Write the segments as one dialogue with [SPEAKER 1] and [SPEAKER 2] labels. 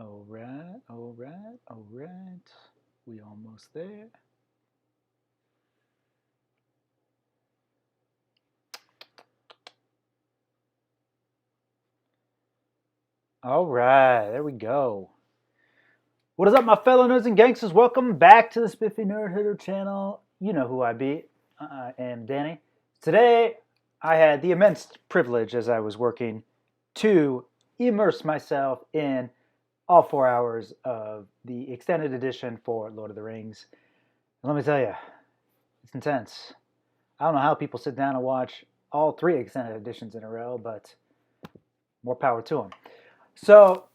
[SPEAKER 1] All right, all right, all right. We almost there. All right, there we go. What is up, my fellow nerds and gangsters? Welcome back to the Spiffy Nerd Hitter channel. You know who I be. I am Danny. Today, I had the immense privilege as I was working to immerse myself in all 4 hours of the extended edition for Lord of the Rings. And let me tell you, it's intense. I don't know how people sit down and watch all three extended editions in a row, but more power to them. So,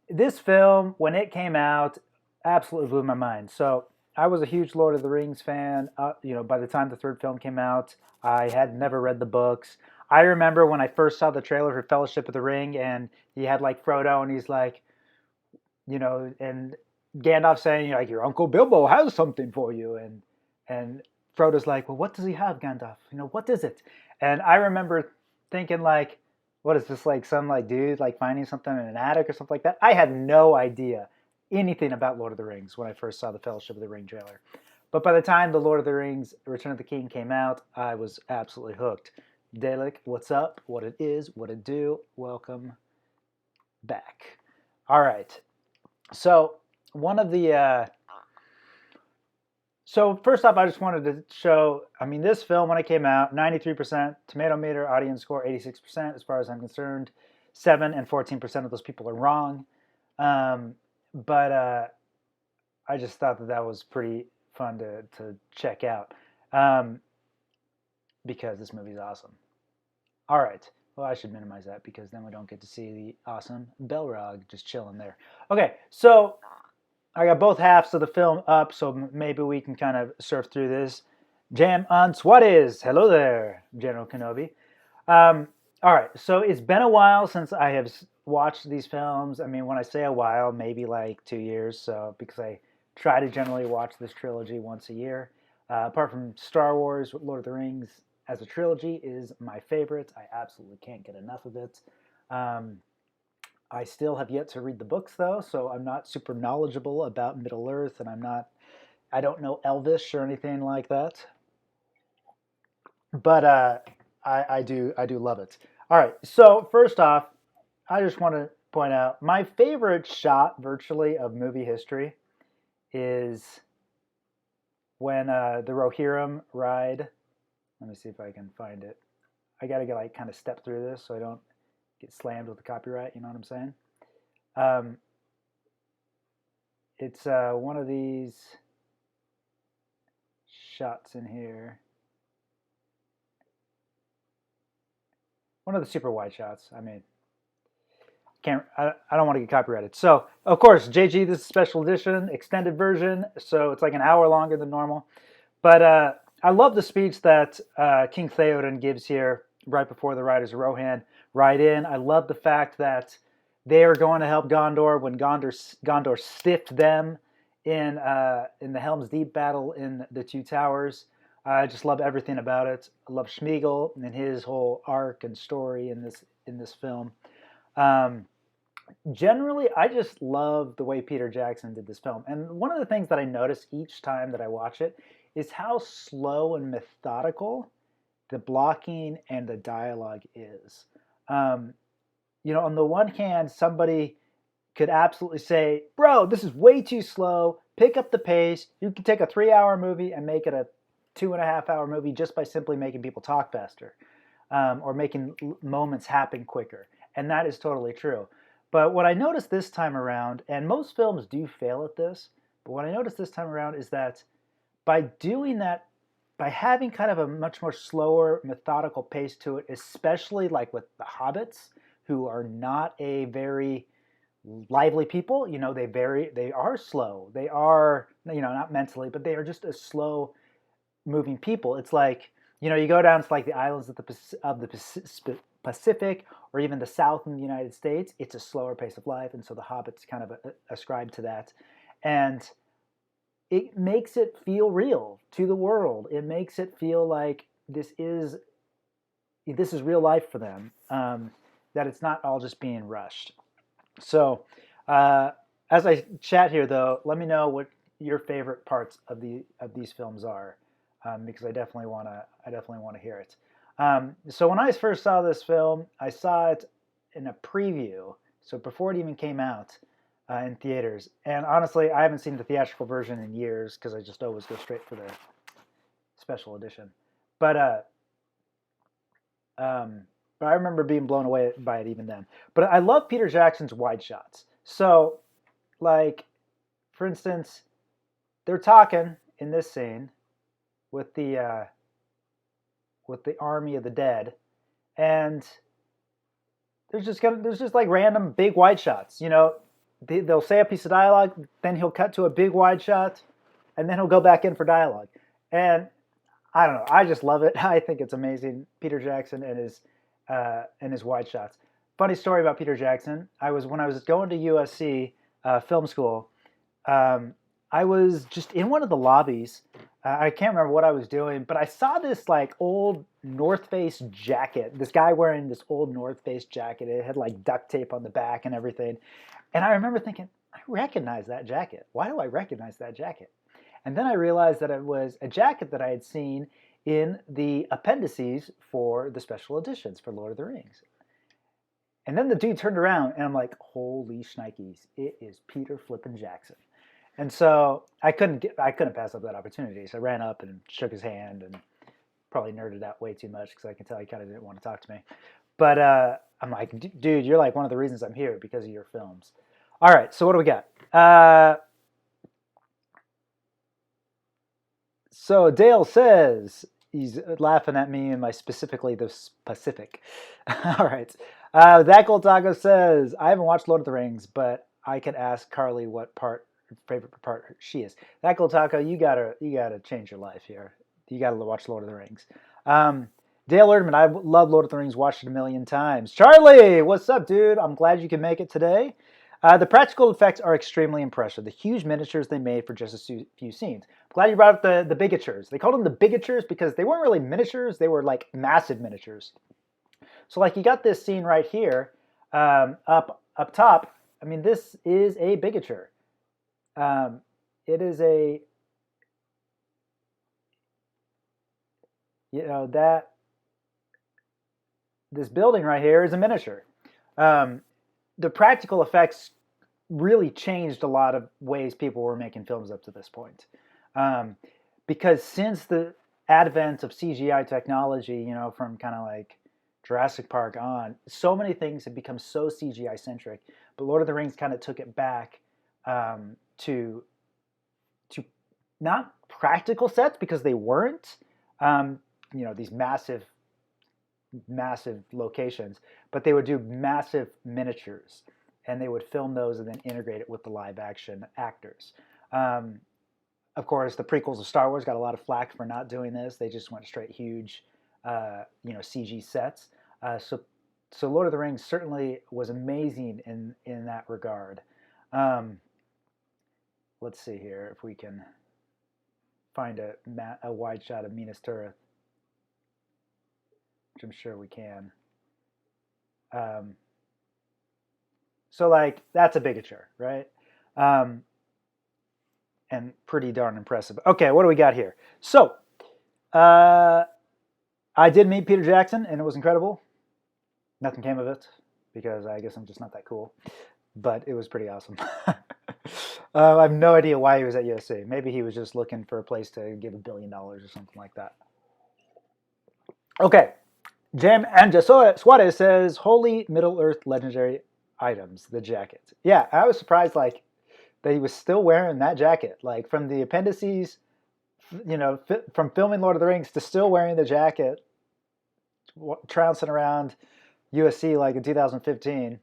[SPEAKER 1] this film, when it came out, absolutely blew my mind. So, I was a huge Lord of the Rings fan. By the time the third film came out, I had never read the books. I remember when I first saw the trailer for Fellowship of the Ring, and he had like Frodo, and he's like, and Gandalf saying like, "Your Uncle Bilbo has something for you," and Frodo's like, "Well, what does he have, Gandalf? What is it?" And I remember thinking like, "What is this, like some like dude like finding something in an attic or something like that?" I had no idea anything about Lord of the Rings when I first saw the Fellowship of the Ring trailer. But by the time the Lord of the Rings Return of the King came out, I was absolutely hooked. Dalek, what's up? What it is? What it do? Welcome back. All right. So one of the so first off, I just wanted to show. I mean, this film when it came out, 93% tomato meter, audience score 86%. As far as I'm concerned, 7 and 14% of those people are wrong. But I just thought that was pretty fun to check out because this movie's awesome. All right. Well, I should minimize that because then we don't get to see the awesome Belrog just chilling there. Okay, so I got both halves of the film up, so maybe we can kind of surf through this. Jam on Suarez. Hello there, General Kenobi. All right, so it's been a while since I have watched these films. I mean, when I say a while, maybe like 2 years. So because I try to generally watch this trilogy once a year. Apart from Star Wars, Lord of the Rings as a trilogy is my favorite. I absolutely can't get enough of it. Um, I still have yet to read the books though, so I'm not super knowledgeable about Middle Earth, and I don't know Elvish or anything like that. But I do love it. All right, so first off, I just want to point out my favorite shot virtually of movie history is when the Rohirrim ride. Let me see if I can find it. I gotta get like kind of step through this so I don't get slammed with the copyright. You know what I'm saying? Um, it's one of these shots in here. One of the super wide shots. I mean, I don't want to get copyrighted. So, of course, JG, this is special edition, extended version. So it's like an hour longer than normal. But I love the speech that King Theoden gives here right before the Riders of Rohan ride in. I love the fact that they are going to help Gondor when Gondor stiffed them in the Helm's Deep battle in the Two Towers. I just love everything about it. I love Schmiegel and his whole arc and story in this film. Um, Generally, I just love the way Peter Jackson did this film. And one of the things that I notice each time that I watch it is how slow and methodical the blocking and the dialogue is. Um, on the one hand, somebody could absolutely say, "Bro, this is way too slow. Pick up the pace. You can take a 3 hour movie and make it a 2.5 hour movie just by simply making people talk faster or making moments happen quicker." And that is totally true. But what I noticed this time around, and most films do fail at this, but what I noticed this time around is that by doing that, by having kind of a much more slower, methodical pace to it, especially like with the hobbits, who are not a very lively people, they are slow. They are, not mentally, but they are just a slow moving people. It's like, you go down to like the islands of the Pacific or even the South in the United States. It's a slower pace of life, and so the hobbits kind of ascribe to that, and it makes it feel real to the world. It makes it feel like this is real life for them. That it's not all just being rushed. So, as I chat here, though, let me know what your favorite parts of these films are, because I definitely want to hear it. So when I first saw this film, I saw it in a preview, so before it even came out in theaters. And honestly, I haven't seen the theatrical version in years because I just always go straight for the special edition. But um, but I remember being blown away by it even then. But I love Peter Jackson's wide shots. So, like, for instance, they're talking in this scene with the army of the dead, and there's just like random big wide shots. They'll say a piece of dialogue, then he'll cut to a big wide shot, and then he'll go back in for dialogue. And I don't know. I just love it. I think it's amazing. Peter Jackson and his wide shots. Funny story about Peter Jackson. When I was going to USC film school. I was just in one of the lobbies. I can't remember what I was doing, but I saw this like old North Face jacket. This guy wearing this old North Face jacket. It had like duct tape on the back and everything. And I remember thinking, I recognize that jacket. Why do I recognize that jacket? And then I realized that it was a jacket that I had seen in the appendices for the special editions for Lord of the Rings. And then the dude turned around and I'm like, holy shnikes, it is Peter flippin' Jackson. And so I couldn't pass up that opportunity. So I ran up and shook his hand and probably nerded out way too much because I can tell he kind of didn't want to talk to me. But I'm like, dude, you're like one of the reasons I'm here because of your films. All right, so what do we got? So Dale says, he's laughing at me and specifically the Pacific. All right. That Gold Taco says, I haven't watched Lord of the Rings, but I could ask Carly what favorite part she is. That Gold Taco, you gotta change your life here. You gotta watch Lord of the Rings. Dale Erdman, I love Lord of the Rings, watched it a million times. Charlie, what's up, dude? I'm glad you can make it today. The practical effects are extremely impressive. The huge miniatures they made for just a few scenes. I'm glad you brought up the bigatures. They called them the bigatures because they weren't really miniatures. They were like massive miniatures. So like you got this scene right here up top. I mean, this is a bigature. It is a, this building right here is a miniature. The practical effects really changed a lot of ways people were making films up to this point. Because since the advent of CGI technology, from kind of like Jurassic Park on, so many things have become so CGI centric. But Lord of the Rings kind of took it back to not practical sets because they weren't, these massive locations, but they would do massive miniatures and they would film those and then integrate it with the live action actors. Of course, the prequels of Star Wars got a lot of flack for not doing this. They just went straight huge, CG sets. So Lord of the Rings certainly was amazing in that regard. Let's see here if we can find a wide shot of Minas Tirith, which I'm sure we can. So like that's a bigature, right? And pretty darn impressive. Okay, what do we got here? So I did meet Peter Jackson and it was incredible. Nothing came of it because I guess I'm just not that cool, but it was pretty awesome. I have no idea why he was at USC. Maybe he was just looking for a place to give $1 billion or something like that. Okay. Jam and Suarez says, Holy Middle-earth legendary items, the jacket. Yeah, I was surprised like that he was still wearing that jacket. Like from the appendices, from filming Lord of the Rings to still wearing the jacket, trouncing around USC like in 2015.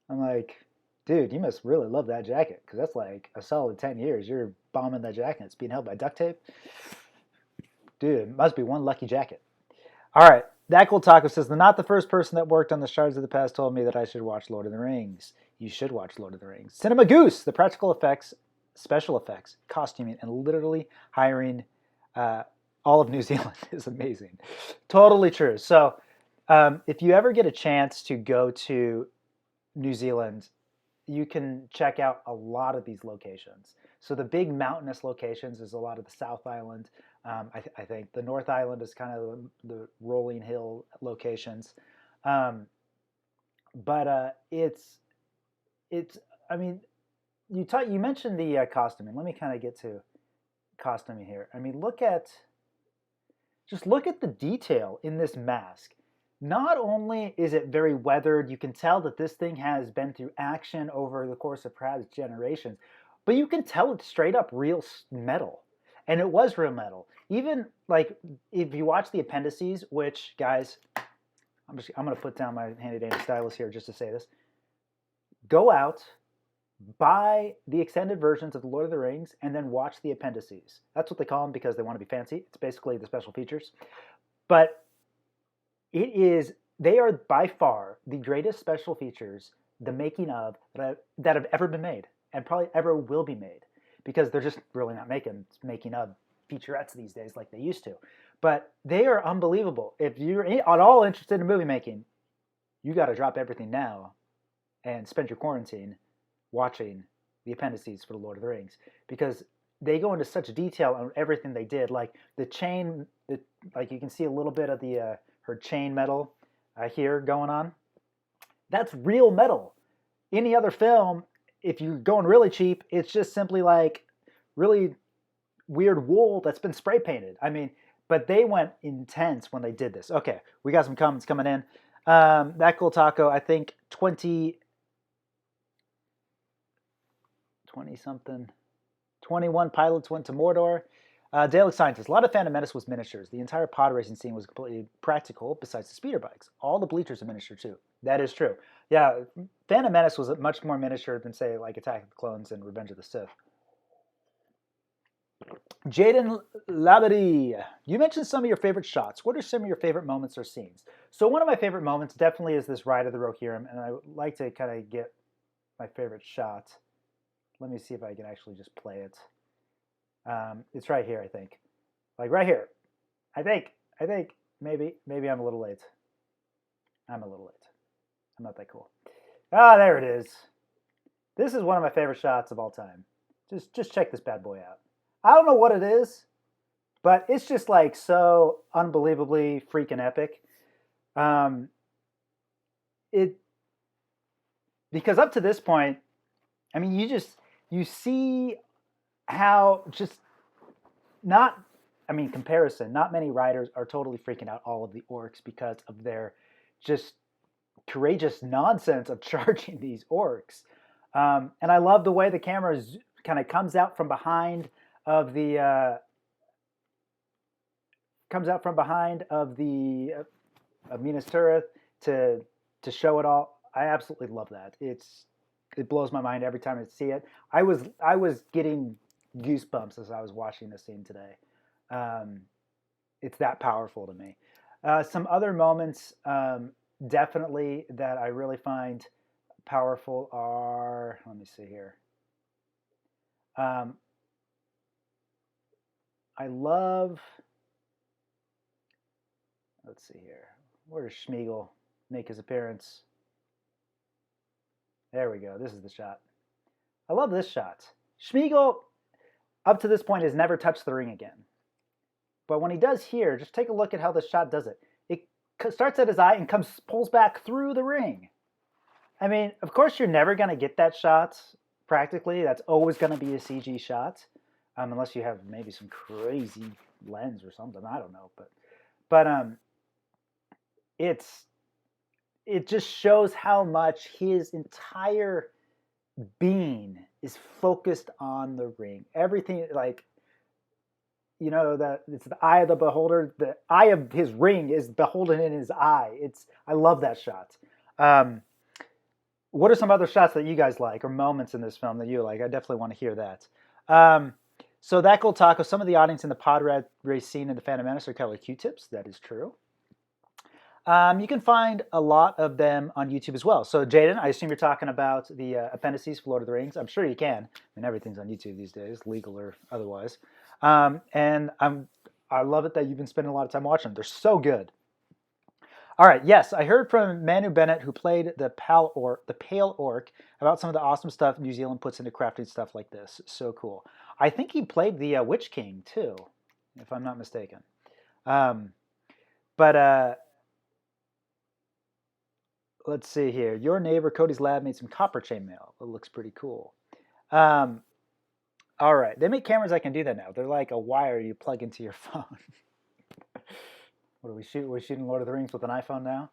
[SPEAKER 1] I'm like, dude, you must really love that jacket because that's like a solid 10 years. You're bombing that jacket. It's being held by duct tape. Dude, it must be one lucky jacket. All right. That Cool Taco says, not the first person that worked on the Shards of the Past told me that I should watch Lord of the Rings. You should watch Lord of the Rings. Cinema Goose, the practical effects, special effects, costuming, and literally hiring all of New Zealand is amazing. Totally true. So if you ever get a chance to go to New Zealand, you can check out a lot of these locations. So the big mountainous locations is a lot of the South Island. I think the North Island is kind of the rolling hill locations. Um, but it's I mean, you mentioned the costuming. Let me kind of get to costuming here. I mean, look at the detail in this mask. Not only is it very weathered, you can tell that this thing has been through action over the course of perhaps generations, but you can tell it's straight up real metal. And it was real metal. Even like if you watch the appendices, which guys, I'm going to put down my handy dandy stylus here just to say this. Go out, buy the extended versions of the Lord of the Rings, and then watch the appendices. That's what they call them because they want to be fancy. It's basically the special features. But they are by far the greatest special features, the making of, that have ever been made and probably ever will be made, because they're just really not making of featurettes these days like they used to. But they are unbelievable. If you're at all interested in movie making, you got to drop everything now and spend your quarantine watching the appendices for the Lord of the Rings, because they go into such detail on everything they did, like the chain, like you can see a little bit of the her chain metal here going on. That's real metal. Any other film, if you're going really cheap, it's just simply like really weird wool that's been spray painted. I mean, but they went intense when they did this. Okay, we got some comments coming in. That cool taco, I think 20 something, 21 pilots went to Mordor. Dalek Scientist, a lot of Phantom Menace was miniatures. The entire pod racing scene was completely practical besides the speeder bikes. All the bleachers are miniature too. That is true. Yeah, Phantom Menace was much more miniature than, say, like Attack of the Clones and Revenge of the Sith. Jaden Labadee, you mentioned some of your favorite shots. What are some of your favorite moments or scenes? So one of my favorite moments definitely is this ride of the Rohirrim, and I would like to kind of get my favorite shot. Let me see if I can actually just play it. It's right here, I think. Like right here. I think. Maybe I'm a little late. I'm a little late. I'm not that cool. Ah, there it is. This is one of my favorite shots of all time. Just check this bad boy out. I don't know what it is, but it's just like so unbelievably freaking epic. Because up to this point, I mean, you see how comparison, not many riders are totally freaking out all of the orcs because of their just courageous nonsense of charging these orcs. And I love the way the camera kind of comes out from behind of Minas Tirith to show it all. I absolutely love that. It blows my mind every time I see it. I was getting goosebumps as I was watching this scene today. It's that powerful to me. Some other moments, definitely, that I really find powerful are, let me see here. I love, let's see here. Where does Schmeagol make his appearance? There we go. This is the shot. I love this shot. Schmeagol, up to this point, has never touched the ring again. But when he does here, just take a look at how this shot does it. It starts at his eye and pulls back through the ring. I mean, of course, you're never going to get that shot practically. That's always going to be a CG shot, unless you have maybe some crazy lens or something. I don't know, but it just shows how much his entire being is focused on the ring. Everything, like, you know, that it's the eye of the beholder. The eye of his ring is beholden in his eye. I love that shot. What are some other shots that you guys like, or moments in this film that you like? I definitely want to hear that. So that cool taco, some of the audience in the pod race scene in the Phantom Menace are colored Q-tips. That is true. You can find a lot of them on YouTube as well. So Jaden, I assume you're talking about the appendices for Lord of the Rings. I'm sure you can. I mean, everything's on YouTube these days, legal or otherwise. And I love it that you've been spending a lot of time watching them. They're so good. All right. Yes, I heard from Manu Bennett, who played the Pale Orc, about some of the awesome stuff New Zealand puts into crafting stuff like this. So cool. I think he played the Witch King too, if I'm not mistaken. Um, but let's see here. Your neighbor Cody's lab made some copper chainmail. It looks pretty cool. Um, all right. They make cameras that can do that now. They're like a wire you plug into your phone. What are we shooting? We're shooting Lord of the Rings with an iPhone now.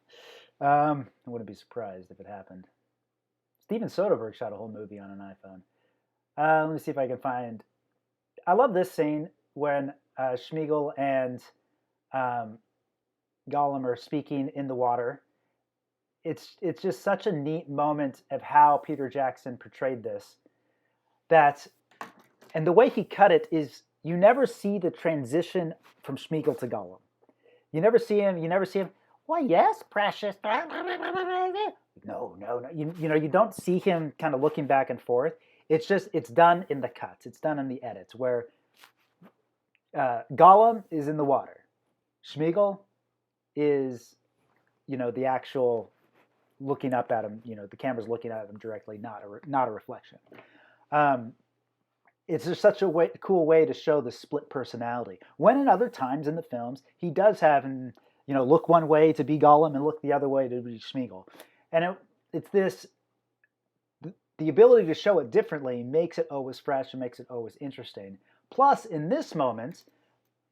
[SPEAKER 1] I wouldn't be surprised if it happened. Steven Soderbergh shot a whole movie on an iPhone. Let me see if I can find. I love this scene when Schmeagol and um, Gollum are speaking in the water. It's just such a neat moment of how Peter Jackson portrayed this. And the way he cut it is you never see the transition from Schmeagol to Gollum. You never see him. Why, yes, precious. No. You don't see him kind of looking back and forth. It's done in the cuts. It's done in the edits where Gollum is in the water. Schmeagol is, the actual looking up at him. The camera's looking at him directly, not a reflection. It's just such a cool way to show the split personality. When in other times in the films, he does have him, look one way to be Gollum and look the other way to be Schmeagol. And it's this, the ability to show it differently makes it always fresh and makes it always interesting. Plus, in this moment,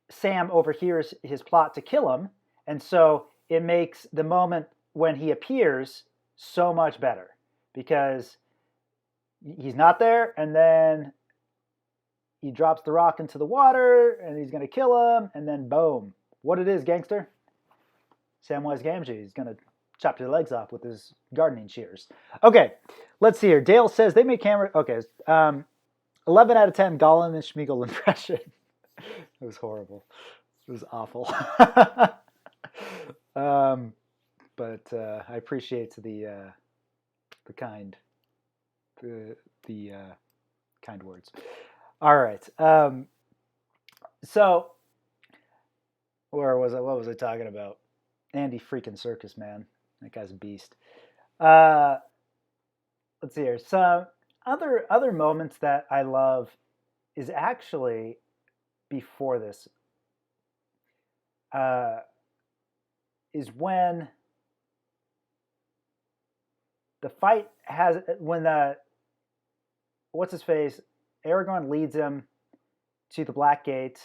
[SPEAKER 1] Sam overhears his plot to kill him, and so it makes the moment when he appears so much better because he's not there, and then he drops the rock into the water, and he's going to kill him, and then boom. What it is, gangster? Samwise Gamgee. He's going to chop your legs off with his gardening shears. Okay, let's see here. Dale says they make camera... Okay, 11 out of 10 Gollum and Schmeagol impression. It was horrible. It was awful. But I appreciate the kind words. All right. So where was I? What was I talking about? Andy freaking Serkis, man. That guy's a beast. Let's see here. Some other moments that I love is actually before this. Is when the fight has what's his face? Aragorn leads him to the Black Gate,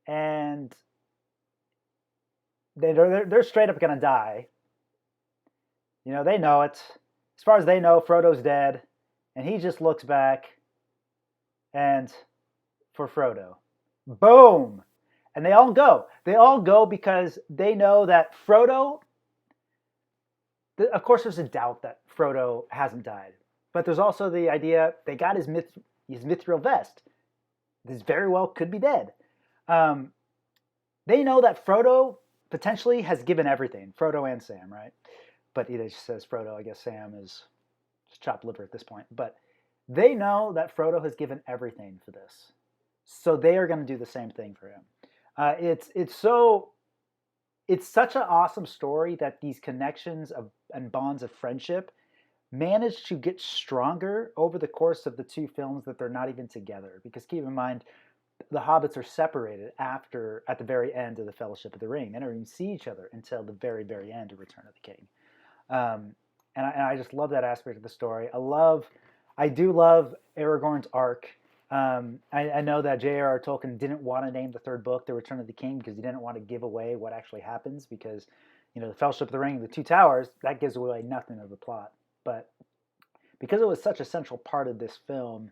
[SPEAKER 1] and they're straight up gonna die. They know it. As far as they know, Frodo's dead, and he just looks back, and for Frodo, boom, and they all go. They all go because they know that Frodo. Of course, there's a doubt that Frodo hasn't died. But there's also the idea they got his mithril vest. This very well could be dead. They know that Frodo potentially has given everything. Frodo and Sam, right? But he just says Frodo. I guess Sam is just chopped liver at this point. But they know that Frodo has given everything for this. So they are going to do the same thing for him. It's such an awesome story that these connections and bonds of friendship managed to get stronger over the course of the two films that they're not even together. Because keep in mind, the hobbits are separated at the very end of the Fellowship of the Ring. They don't even see each other until the very, very end of Return of the King. And I just love that aspect of the story. I do love Aragorn's arc. I know that J.R.R. Tolkien didn't want to name the third book The Return of the King because he didn't want to give away what actually happens because, the Fellowship of the Ring, the Two Towers, that gives away nothing of the plot. But because it was such a central part of this film,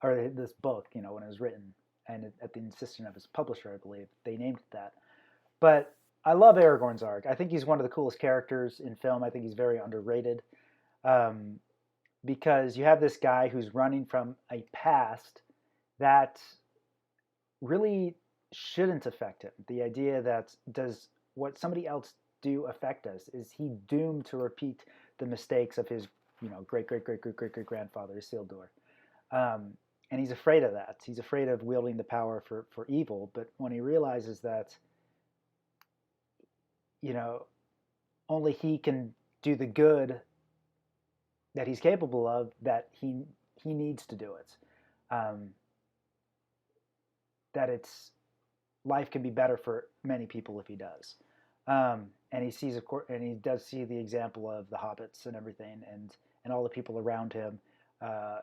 [SPEAKER 1] or this book, when it was written, and at the insistence of his publisher, I believe, they named it that. But I love Aragorn's arc. I think he's one of the coolest characters in film. I think he's very underrated. Because you have this guy who's running from a past that really shouldn't affect him. The idea that does what somebody else do affect us? Is he doomed to repeat the mistakes of his, great grandfather, Isildur? And he's afraid of that. He's afraid of wielding the power for evil. But when he realizes that you know, only he can do the good that he's capable of, that he needs to do it. Um, that it's life can be better for many people if he does. And he sees, of course, and he does see the example of the hobbits and everything, and all the people around him.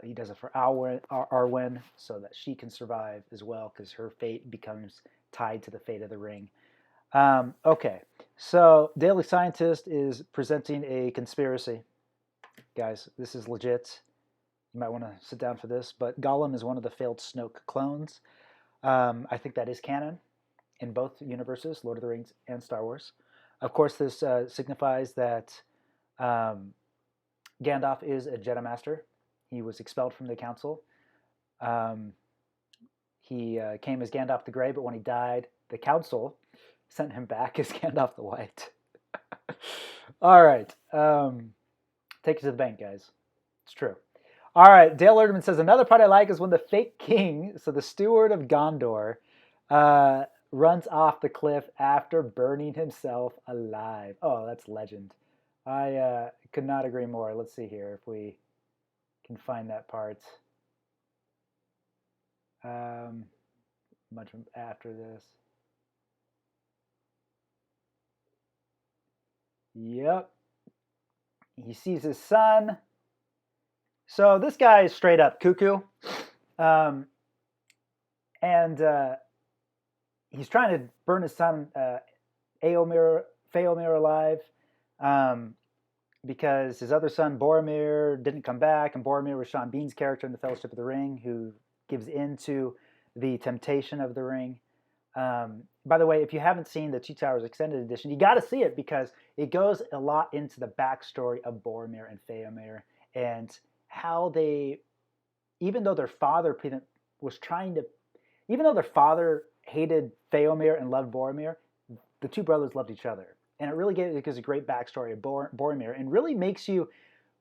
[SPEAKER 1] He does it for Arwen, so that she can survive as well, because her fate becomes tied to the fate of the ring. Okay, so Daily Scientist is presenting a conspiracy. Guys, this is legit. You might want to sit down for this, but Gollum is one of the failed Snoke clones. I think that is canon in both universes, Lord of the Rings and Star Wars. Of course, this signifies that Gandalf is a Jedi Master. He was expelled from the Council. He came as Gandalf the Grey, but when he died, the Council sent him back as Gandalf the White. All right. Take it to the bank, guys. It's true. All right. Dale Erdman says, another part I like is when the fake king, so the steward of Gondor, runs off the cliff after burning himself alive. Oh, that's legend. I could not agree more. Let's see here if we can find that part. Much after this. Yep. He sees his son. So this guy is straight up cuckoo. And he's trying to burn his son, Faomir, alive, because his other son, Boromir, didn't come back. And Boromir was Sean Bean's character in The Fellowship of the Ring, who gives in to the temptation of the ring. By the way, if you haven't seen the Two Towers Extended Edition, you got to see it, because it goes a lot into the backstory of Boromir and Faomir, and how they, even though their father was trying to, even though their father hated Faomir and loved Boromir, the two brothers loved each other. And it really gives a great backstory of Boromir, and really makes you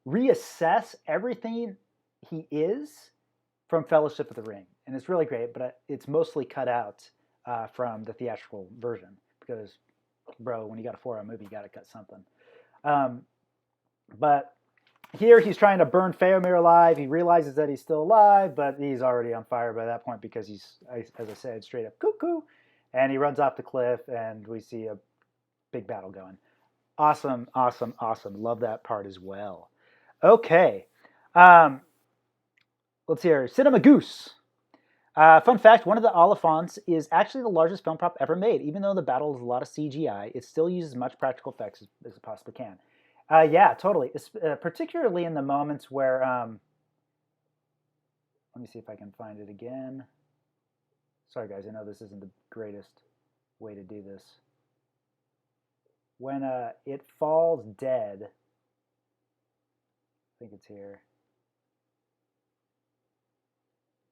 [SPEAKER 1] reassess everything he is from Fellowship of the Ring. And it's really great, but it's mostly cut out from the theatrical version, because, bro, when you got a 4-hour movie, you got to cut something. But here he's trying to burn Faomir alive. He realizes that he's still alive, but he's already on fire by that point, because he's, as I said, straight up cuckoo. And he runs off the cliff, and we see a big battle going. Awesome, awesome, awesome. Love that part as well. Okay. Let's hear Cinema Goose. Fun fact, one of the Oliphants is actually the largest film prop ever made. Even though the battle is a lot of CGI, it still uses as much practical effects as it possibly can. Yeah, totally. Particularly in the moments where... let me see if I can find it again. Sorry, guys. I know this isn't the greatest way to do this. When it falls dead... I think it's here.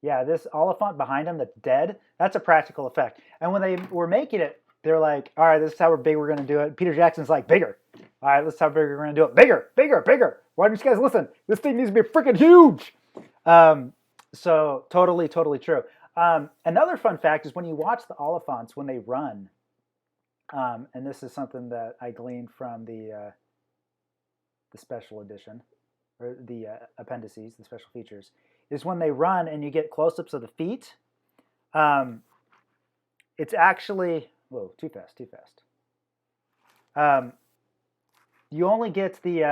[SPEAKER 1] Yeah, this Oliphant behind him that's dead, that's a practical effect. And when they were making it, they're like, all right, this is how big we're going to do it. Peter Jackson's like, bigger. All right, this is how big we're going to do it. Bigger, bigger, bigger. Why don't you guys listen? This thing needs to be freaking huge. So totally, totally true. Another fun fact is when you watch the Oliphants, when they run, and this is something that I gleaned from the special edition, or the appendices, the special features, is when they run and you get close-ups of the feet. It's actually, whoa, too fast. You only get they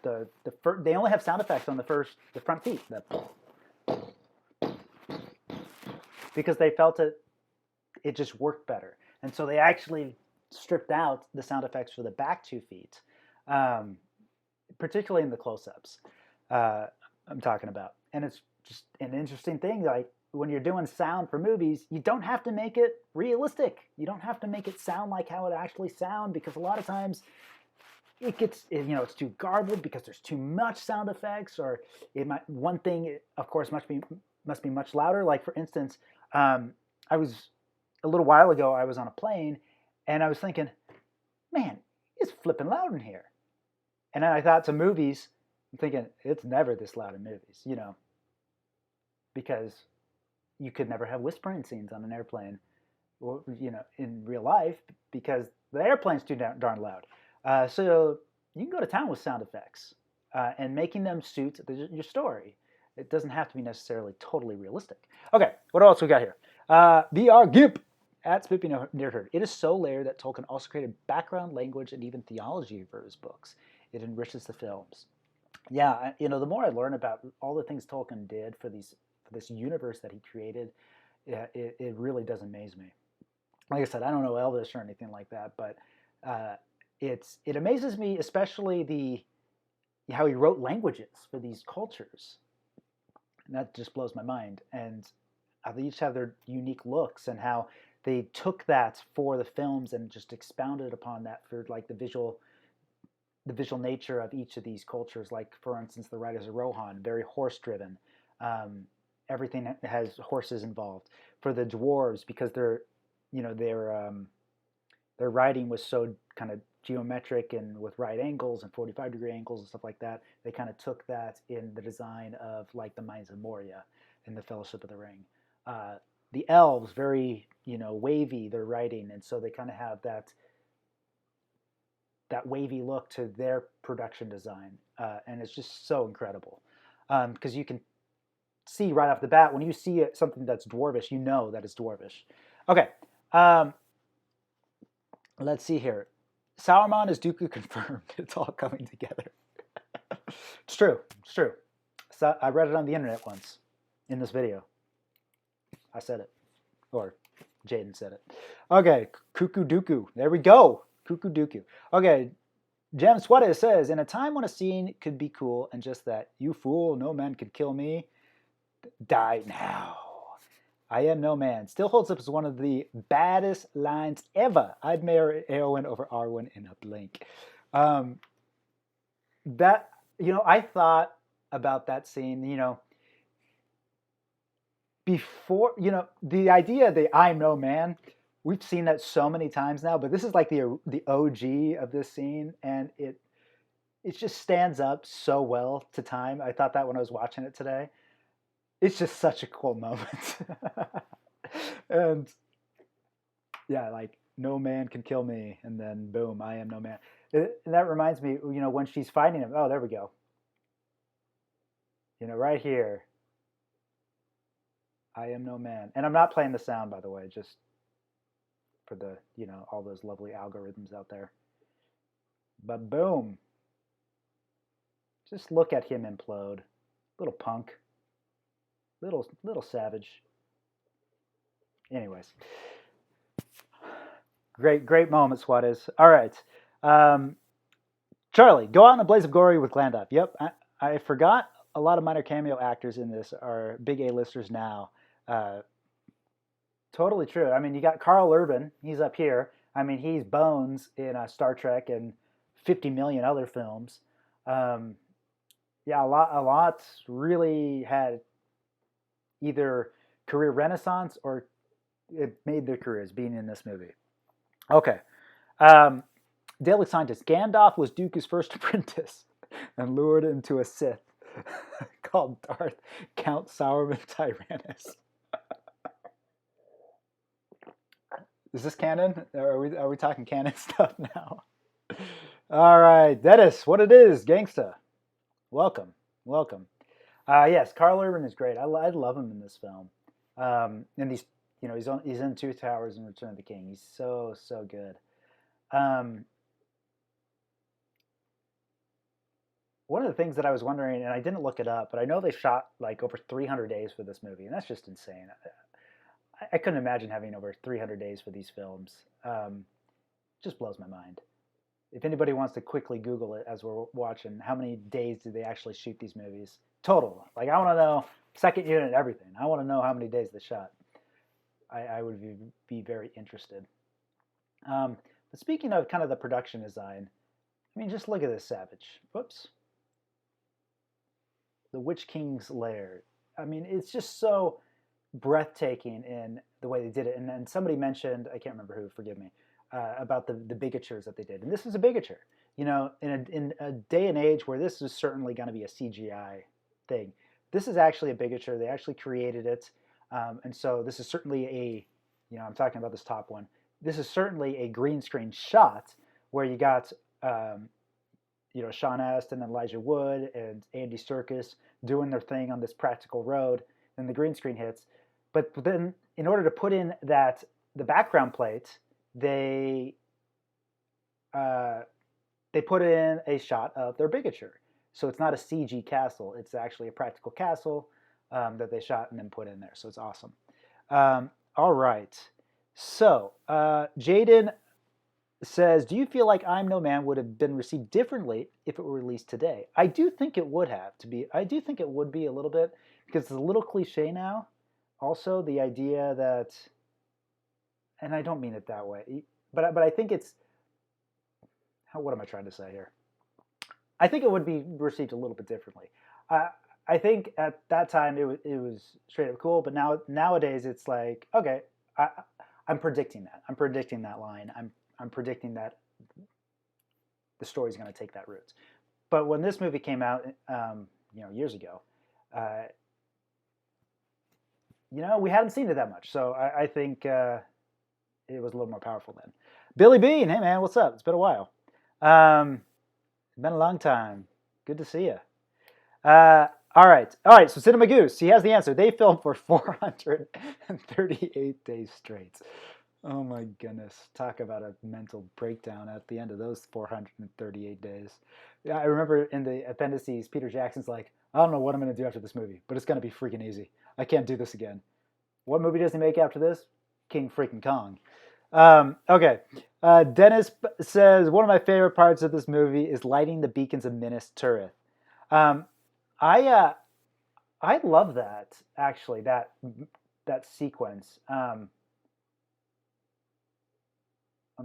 [SPEAKER 1] only have sound effects on the front feet, because they felt it just worked better, and so they actually stripped out the sound effects for the back 2 feet, particularly in the close-ups I'm talking about. And it's just an interesting thing, like when you're doing sound for movies, you don't have to make it realistic. You don't have to make it sound like how it actually sounds, because a lot of times it gets, it's too garbled because there's too much sound effects, or one thing, of course, must be much louder. Like, for instance, a little while ago, I was on a plane, and I was thinking, man, it's flipping loud in here. And then I thought to movies, I'm thinking, it's never this loud in movies, because you could never have whispering scenes on an airplane, or, in real life, because The airplane's too darn loud. So you can go to town with sound effects and making them suit your story. It doesn't have to be necessarily totally realistic. Okay, what else we got here? VR GIMP at Spoopy Nerdherd. It is so layered that Tolkien also created background, language, and even theology for his books. It enriches the films. Yeah, the more I learn about all the things Tolkien did for this universe that he created, it really does amaze me. Like I said, I don't know Elvish or anything like that, but it amazes me, especially how he wrote languages for these cultures. And that just blows my mind. And how they each have their unique looks, and how they took that for the films and just expounded upon that for like the visual nature of each of these cultures. Like, for instance, the Riders of Rohan, very horse driven. Everything has horses involved. For the dwarves, because their writing was so kind of geometric and with right angles and 45-degree angles and stuff like that, they kind of took that in the design of like the Mines of Moria and the Fellowship of the Ring. The elves, very wavy, their writing, and so they kind of have that wavy look to their production design, and it's just so incredible because you can see right off the bat when you see something that's dwarvish, you know that it's dwarvish. Okay, let's see here. Sauron is Dooku confirmed. It's all coming together. It's true. It's true. So I read it on the internet once in this video. I said it, or Jaden said it. Okay, Cuckoo Dooku. There we go. Cuckoo Dooku. Okay, Jem Sweater says, in a time when a scene could be cool and just that, you fool, no man can kill me, die now. I am no man. Still holds up as one of the baddest lines ever. I'd marry Eowyn over Arwen in a blink. That, I thought about that scene, before, the idea that I'm no man, we've seen that so many times now, but this is like the OG of this scene, and it just stands up so well to time. I thought that when I was watching it today. It's just such a cool moment. And yeah, like, no man can kill me, and then boom, I am no man. And that reminds me, when she's fighting him, oh, there we go. Right here, I am no man. And I'm not playing the sound, by the way, just for the, all those lovely algorithms out there. But boom. Just look at him implode. Little punk. Little savage. Anyways. Great moment, Suarez. All right. Charlie, go out in a blaze of glory with Glandalf. Yep, I forgot a lot of minor cameo actors in this are big A-listers now. Totally true. I mean, you got Carl Urban. He's up here. I mean, he's Bones in Star Trek and 50 million other films. Yeah, a lot really had either career renaissance or it made their careers being in this movie. Okay. Daily Scientist. Gandalf was Dooku's first apprentice and lured into a Sith called Darth Count Sauron Tyrannus. Is this canon? Are we talking canon stuff now? All right, Dennis, what it is, gangsta. Welcome. Yes, Carl Urban is great. I love him in this film. And he's in Two Towers and Return of the King. He's so good. One of the things that I was wondering, and I didn't look it up, but I know they shot like over 300 days for this movie, and that's just insane. I couldn't imagine having over 300 days for these films. Just blows my mind. If anybody wants to quickly Google it as we're watching, how many days did they actually shoot these movies? Total. Like, I want to know second unit, everything. I want to know how many days they shot. I would be very interested. But speaking of kind of the production design, I mean, just look at this savage. Whoops. The Witch King's lair. I mean, it's just so breathtaking in the way they did it. And then somebody mentioned, I can't remember who, forgive me, about the bigatures that they did. And this is a bigature. In a day and age where this is certainly going to be a CGI thing, this is actually a bigature. They actually created it. And so this is certainly I'm talking about this top one. this is certainly a green screen shot where you got Sean Astin and Elijah Wood and Andy Serkis doing their thing on this practical road. Then the green screen hits, but then in order to put in the background plate, they put in a shot of their bigature. So it's not a CG castle; it's actually a practical castle that they shot and then put in there. So it's awesome. All right. So Jaden says, do you feel like I'm No Man would have been received differently if it were released today? I do think it would have to be. I do think it would be a little bit because it's a little cliche now. Also, the idea that, and I don't mean it that way, but I think it's. What am I trying to say here? I think it would be received a little bit differently. I think at that time it was straight up cool, but nowadays it's like, okay, I'm predicting that. I'm predicting that line. I'm predicting that the story's going to take that route. But when this movie came out, years ago, we hadn't seen it that much. So I think it was a little more powerful then. Billy Bean, hey man, what's up? It's been a while. Been a long time. Good to see you. All right. So Cinema Goose, he has the answer. They filmed for 438 days straight. Oh my goodness. Talk about a mental breakdown at the end of those 438 days. Yeah, I remember in the appendices, Peter Jackson's like, I don't know what I'm going to do after this movie, but it's going to be freaking easy. I can't do this again. What movie does he make after this? King freaking Kong. Okay. Dennis says, one of my favorite parts of this movie is lighting the beacons of Minas Tirith. I love that, actually, that sequence. Let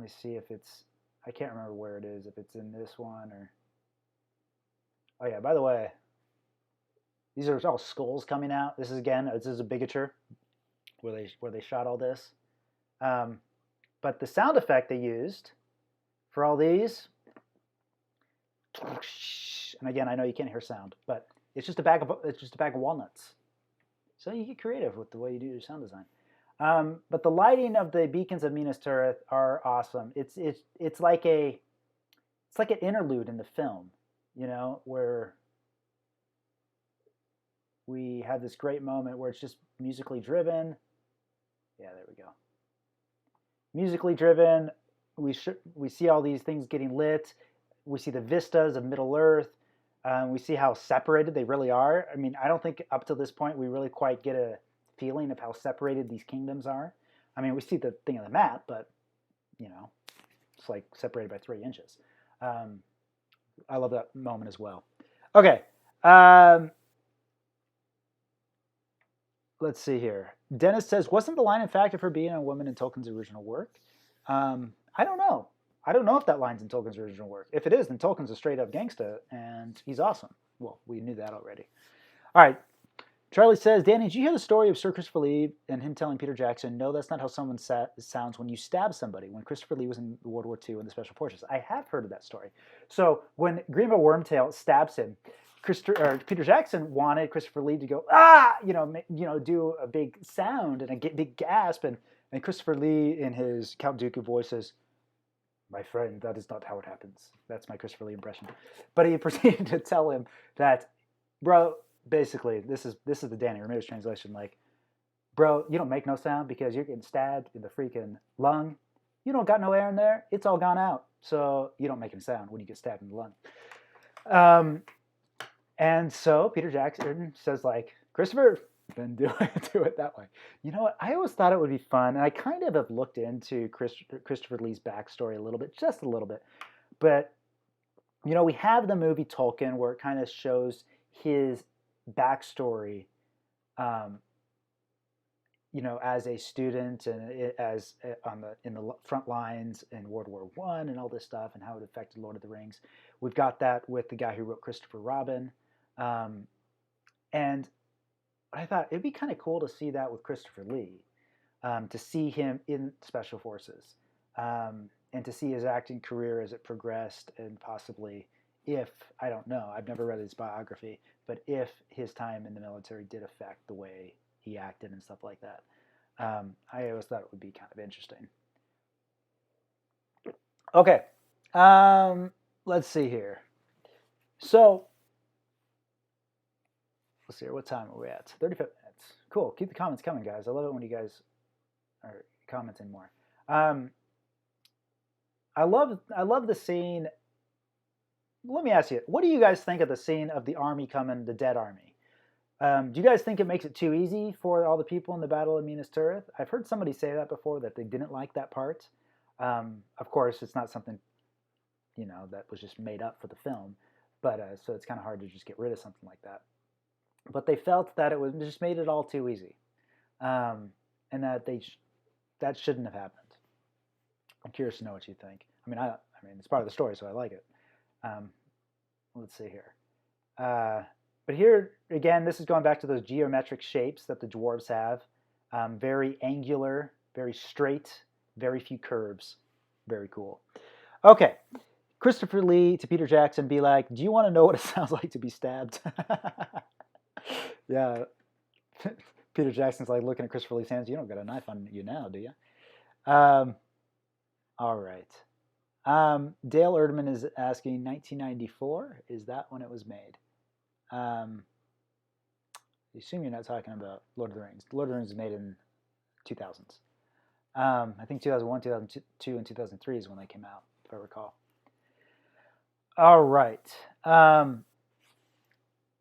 [SPEAKER 1] me see if it's, I can't remember where it is, if it's in this one or, oh yeah, by the way, these are all skulls coming out. This is a bigature where they shot all this. But the sound effect they used for all these, and again, I know you can't hear sound, but it's just a bag of walnuts. So you get creative with the way you do your sound design. But the lighting of the beacons of Minas Tirith are awesome. It's like an interlude in the film, where we have this great moment where it's just musically driven. Yeah, there we go. Musically driven. We see all these things getting lit. We see the vistas of Middle Earth. We see how separated they really are. I mean, I don't think up to this point we really quite get a feeling of how separated these kingdoms are. I mean, we see the thing on the map, but it's like separated by 3 inches. I love that moment as well. Okay. Let's see here. Dennis says, wasn't the line in fact of her being a woman in Tolkien's original work? I don't know. I don't know if that line's in Tolkien's original work. If it is, then Tolkien's a straight-up gangsta, and he's awesome. Well, we knew that already. All right. Charlie says, Danny, did you hear the story of Sir Christopher Lee and him telling Peter Jackson, no, that's not how someone sounds when you stab somebody, when Christopher Lee was in World War II in the Special Forces? I have heard of that story. So when Greenbow Wormtail stabs him, Peter Jackson wanted Christopher Lee to go, do a big sound and a big gasp, and Christopher Lee in his Count Dooku voice says, my friend, that is not how it happens. That's my Christopher Lee impression. But he proceeded to tell him that, bro, basically, this is the Danny Ramirez translation. Like, bro, you don't make no sound because you're getting stabbed in the freaking lung. You don't got no air in there. It's all gone out. So you don't make any sound when you get stabbed in the lung. And so Peter Jackson says, like, Christopher, then do it that way. You know what? I always thought it would be fun, and I kind of have looked into Christopher Lee's backstory a little bit, just a little bit. But, we have the movie Tolkien where it kind of shows his backstory, as a student and in the front lines in World War I and all this stuff and how it affected Lord of the Rings. We've got that with the guy who wrote Christopher Robin. And I thought it'd be kind of cool to see that with Christopher Lee, to see him in Special Forces, and to see his acting career as it progressed, and possibly if, I don't know, I've never read his biography, but if his time in the military did affect the way he acted and stuff like that. I always thought it would be kind of interesting. Okay. Let's see here. So let's see here. What time are we at? 35 minutes. Cool. Keep the comments coming, guys. I love it when you guys are commenting more. Um, I love the scene. Let me ask you, what do you guys think of the scene of the army coming, the dead army? Do you guys think it makes it too easy for all the people in the Battle of Minas Tirith? I've heard somebody say that before, that they didn't like that part. Of course, it's not something that was just made up for the film, but so it's kind of hard to just get rid of something like that. But they felt that it was just made it all too easy, um, and that that shouldn't have happened. I'm curious to know what you think. I mean, it's part of the story, so I like it. Um, let's see here. But here again, this is going back to those geometric shapes that the dwarves have. Very angular, very straight, very few curves. Very cool. Okay, Christopher Lee to Peter Jackson, be like, do you want to know what it sounds like to be stabbed? Yeah. Peter Jackson's like looking at Christopher Lee's hands. You don't got a knife on you now, do you? Um, all right. Dale Erdman is asking, 1994, is that when it was made? I assume you're not talking about Lord of the Rings. Lord of the Rings was made in 2000s. I think 2001, 2002, and 2003 is when they came out, if I recall. All right.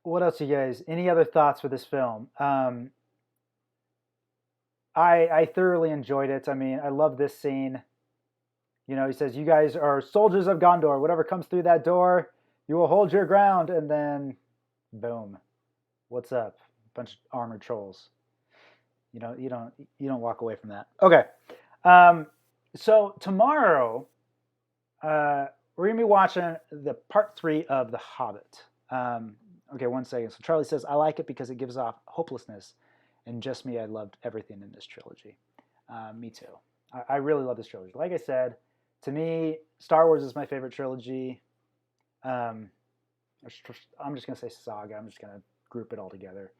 [SPEAKER 1] What else, you guys? Any other thoughts for this film? I thoroughly enjoyed it. I mean, I love this scene. He says, "You guys are soldiers of Gondor. Whatever comes through that door, you will hold your ground." And then, boom, what's up? Bunch of armored trolls. You don't walk away from that. Okay. So tomorrow, we're gonna be watching the part 3 of The Hobbit. Okay, 1 second. So Charlie says, "I like it because it gives off hopelessness, and just me, I loved everything in this trilogy." Me too. I really love this trilogy. Like I said, to me, Star Wars is my favorite trilogy. Um, I'm just gonna say saga. I'm just gonna group it all together.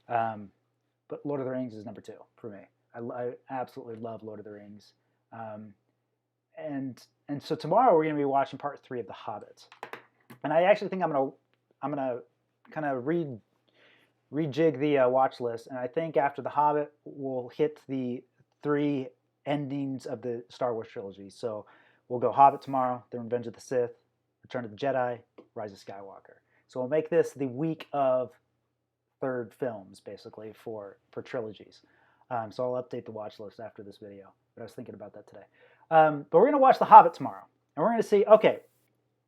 [SPEAKER 1] But Lord of the Rings is number 2 for me. I absolutely love Lord of the Rings. Um, and so tomorrow we're going to be watching part 3 of The Hobbit, and I actually think I'm gonna kind of rejig the watch list, and I think after The Hobbit we'll hit the 3 endings of the Star Wars trilogy. So we'll go Hobbit tomorrow, then Revenge of the Sith, Return of the Jedi, Rise of Skywalker. So we'll make this the week of third films, basically, for trilogies. So I'll update the watch list after this video. But I was thinking about that today. But we're going to watch The Hobbit tomorrow. And we're going to see, okay,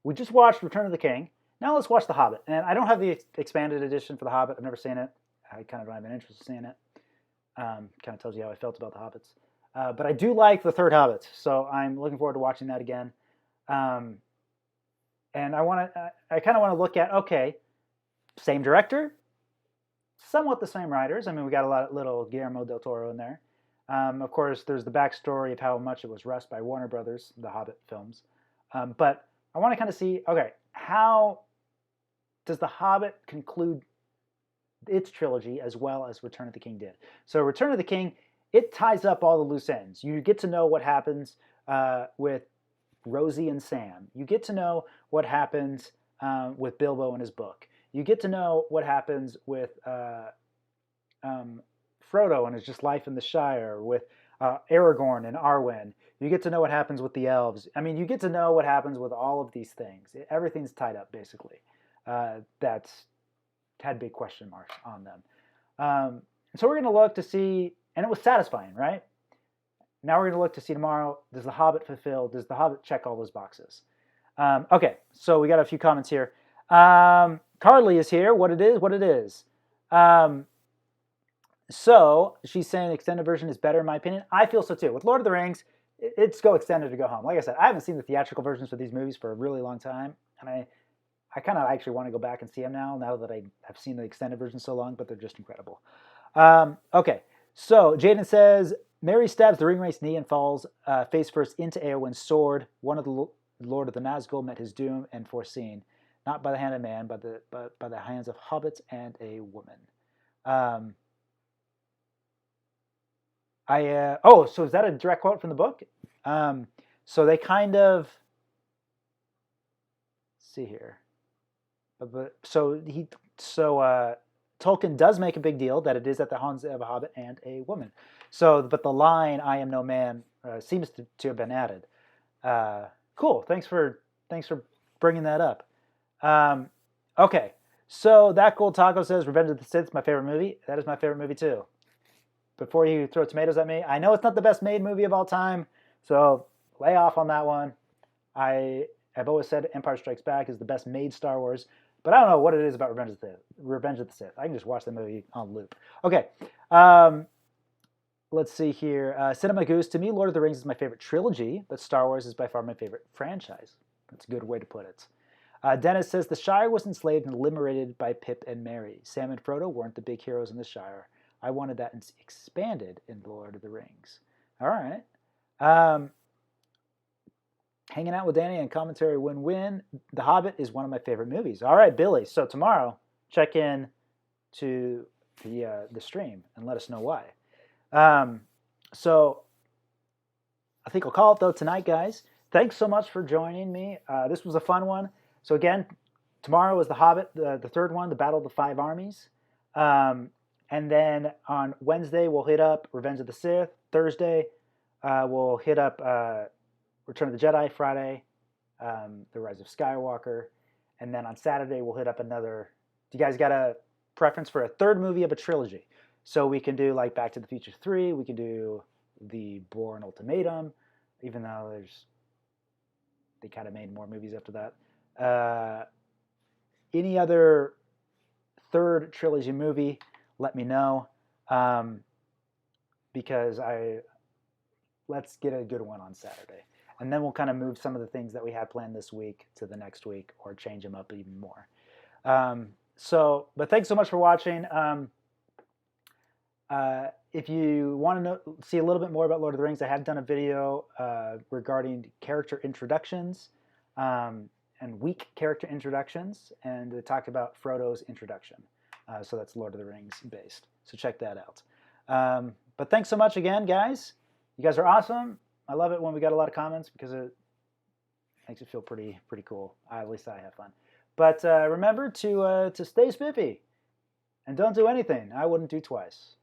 [SPEAKER 1] we just watched Return of the King. Now let's watch The Hobbit. And I don't have the expanded edition for The Hobbit. I've never seen it. I kind of don't have an interest in seeing it. Kind of tells you how I felt about The Hobbits. But I do like the third Hobbit. So I'm looking forward to watching that again. And I kind of want to look at, okay, same director, somewhat the same writers. I mean, we got a lot of little Guillermo del Toro in there. Of course, there's the backstory of how much it was rushed by Warner Brothers, the Hobbit films. But I want to kind of see, okay, how does the Hobbit conclude its trilogy as well as Return of the King did? So Return of the King, it ties up all the loose ends. You get to know what happens with Rosie and Sam. You get to know what happens with Bilbo and his book. You get to know what happens with Frodo and his just life in the Shire, with Aragorn and Arwen. You get to know what happens with the elves. I mean, you get to know what happens with all of these things. Everything's tied up, basically. That's had big question marks on them. So we're going to look to see, and it was satisfying, right? Now we're going to look to see tomorrow, does The Hobbit fulfill, does The Hobbit check all those boxes? Okay, so we got a few comments here. Carly is here. What it is. So she's saying the extended version is better in my opinion. I feel so too. With Lord of the Rings, it's go extended to go home. Like I said, I haven't seen the theatrical versions for these movies for a really long time, and I kind of actually want to go back and see them now that I have seen the extended version so long, but they're just incredible. Okay, so Jaden says, Merry stabs the ringwraith's knee and falls face first into Eowyn's sword. One of the Lord of the Nazgul met his doom and foreseen, not by the hand of man, but by the hands of hobbits and a woman. So is that a direct quote from the book? So they kind of see here. Tolkien does make a big deal that it is at the hands of a hobbit and a woman. But the line "I am no man" seems to have been added. Cool. Thanks for bringing that up. Okay. So that Gold Taco says Revenge of the Sith is my favorite movie. That is my favorite movie too. Before you throw tomatoes at me, I know it's not the best made movie of all time, so lay off on that one. I've always said Empire Strikes Back is the best made Star Wars, but I don't know what it is about Revenge of the Sith. I can just watch the movie on loop. Okay, let's see here. Cinema Goose, to me, Lord of the Rings is my favorite trilogy, but Star Wars is by far my favorite franchise. That's a good way to put it. Dennis says, the Shire was enslaved and liberated by Pip and Merry. Sam and Frodo weren't the big heroes in the Shire. I wanted that expanded in The Lord of the Rings. All right. Hanging out with Danny and commentary win-win. The Hobbit is one of my favorite movies. All right, Billy. So tomorrow, check in to the stream and let us know why. So I think I'll call it, though, tonight, guys. Thanks so much for joining me. This was a fun one. So again, tomorrow is The Hobbit, the third one, The Battle of the Five Armies. And then on Wednesday, we'll hit up Revenge of the Sith. Thursday, we'll hit up Return of the Jedi. Friday, The Rise of Skywalker. And then on Saturday, we'll hit up another. Do you guys got a preference for a third movie of a trilogy? So we can do like Back to the Future 3. We can do The Bourne Ultimatum, even though they kind of made more movies after that. Any other third trilogy movie, let me know, because let's get a good one on Saturday. And then we'll kind of move some of the things that we had planned this week to the next week or change them up even more. But thanks so much for watching. If you want to see a little bit more about Lord of the Rings, I have done a video regarding character introductions and weak character introductions, and it talked about Frodo's introduction. So that's Lord of the Rings based. So check that out. But thanks so much again, guys. You guys are awesome. I love it when we got a lot of comments because it makes it feel pretty cool. At least I have fun. But remember to stay spiffy and don't do anything I wouldn't do twice.